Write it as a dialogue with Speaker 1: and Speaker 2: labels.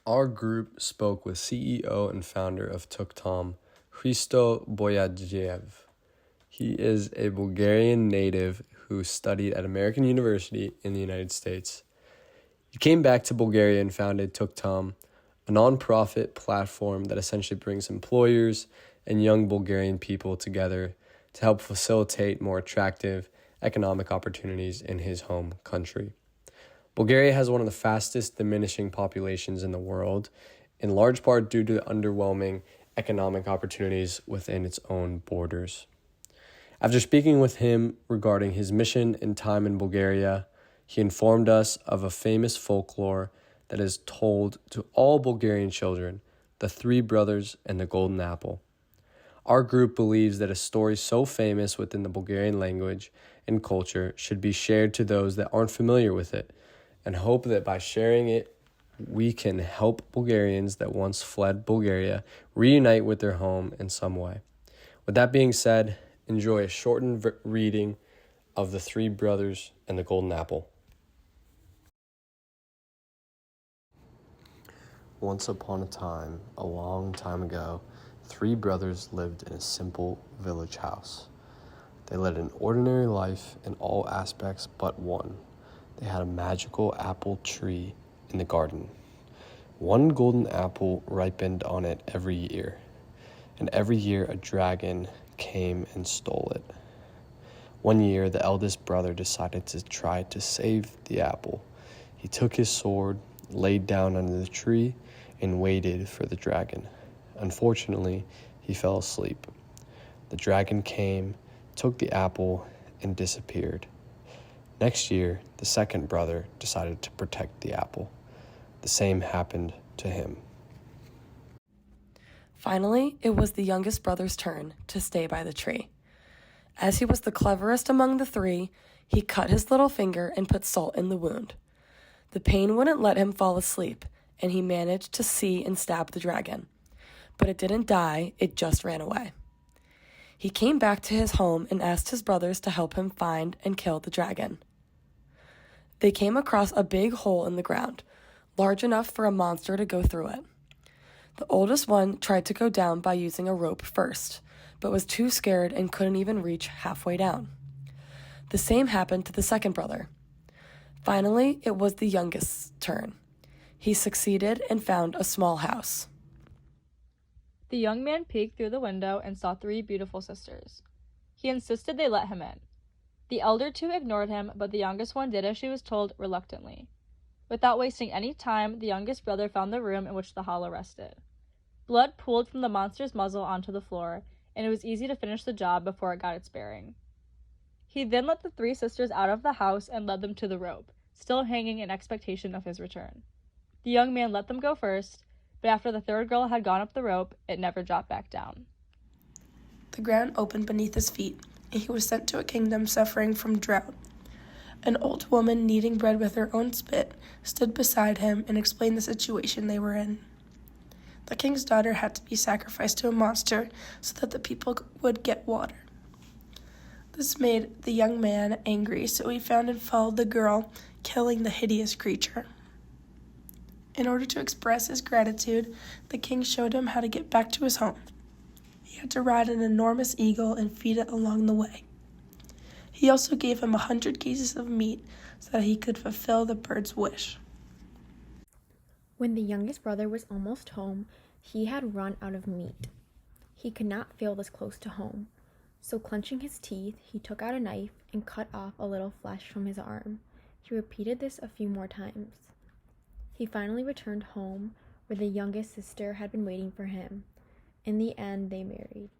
Speaker 1: Our group spoke with CEO and founder of Tuktom, Hristo Boyadjev. He is a Bulgarian native who studied at American University in the United States. He came back to Bulgaria and founded Tuktom, a nonprofit platform that essentially brings employers and young Bulgarian people together to help facilitate more attractive economic opportunities in his home country. Bulgaria has one of the fastest diminishing populations in the world, in large part due to the underwhelming economic opportunities within its own borders. After speaking with him regarding his mission and time in Bulgaria, he informed us of a famous folklore that is told to all Bulgarian children, the Three Brothers and the Golden Apple. Our group believes that a story so famous within the Bulgarian language and culture should be shared to those that aren't familiar with it, and hope that by sharing it, we can help Bulgarians that once fled Bulgaria reunite with their home in some way. With that being said, enjoy a shortened reading of The Three Brothers and the Golden Apple. Once upon a time, a long time ago, three brothers lived in a simple village house. They led an ordinary life in all aspects but one. They had a magical apple tree in the garden. One golden apple ripened on it every year, and every year a dragon came and stole it. One year, the eldest brother decided to try to save the apple. He took his sword, laid down under the tree, and waited for the dragon. Unfortunately, he fell asleep. The dragon came, took the apple, and disappeared. Next year, the second brother decided to protect the apple. The same happened to him.
Speaker 2: Finally, it was the youngest brother's turn to stay by the tree. As he was the cleverest among the three, he cut his little finger and put salt in the wound. The pain wouldn't let him fall asleep, and he managed to see and stab the dragon. But it didn't die, it just ran away. He came back to his home and asked his brothers to help him find and kill the dragon. They came across a big hole in the ground, large enough for a monster to go through it. The oldest one tried to go down by using a rope first, but was too scared and couldn't even reach halfway down. The same happened to the second brother. Finally, it was the youngest's turn. He succeeded and found a small house.
Speaker 3: The young man peeked through the window and saw three beautiful sisters. He insisted they let him in. The elder two ignored him, but the youngest one did as she was told reluctantly. Without wasting any time, the youngest brother found the room in which the hollow rested. Blood pooled from the monster's muzzle onto the floor, and it was easy to finish the job before it got its bearing. He then let the three sisters out of the house and led them to the rope, still hanging in expectation of his return. The young man let them go first, but after the third girl had gone up the rope, it never dropped back down.
Speaker 4: The ground opened beneath his feet, and he was sent to a kingdom suffering from drought. An old woman, kneading bread with her own spit, stood beside him and explained the situation they were in. The king's daughter had to be sacrificed to a monster so that the people would get water. This made the young man angry, so he found and followed the girl, killing the hideous creature. In order to express his gratitude, the king showed him how to get back to his home. He had to ride an enormous eagle and feed it along the way. He also gave him 100 cases of meat so that he could fulfill the bird's wish.
Speaker 5: When the youngest brother was almost home, he had run out of meat. He could not feel this close to home, so clenching his teeth, he took out a knife and cut off a little flesh from his arm. He repeated this a few more times. He finally returned home, where the youngest sister had been waiting for him. In the end, they married.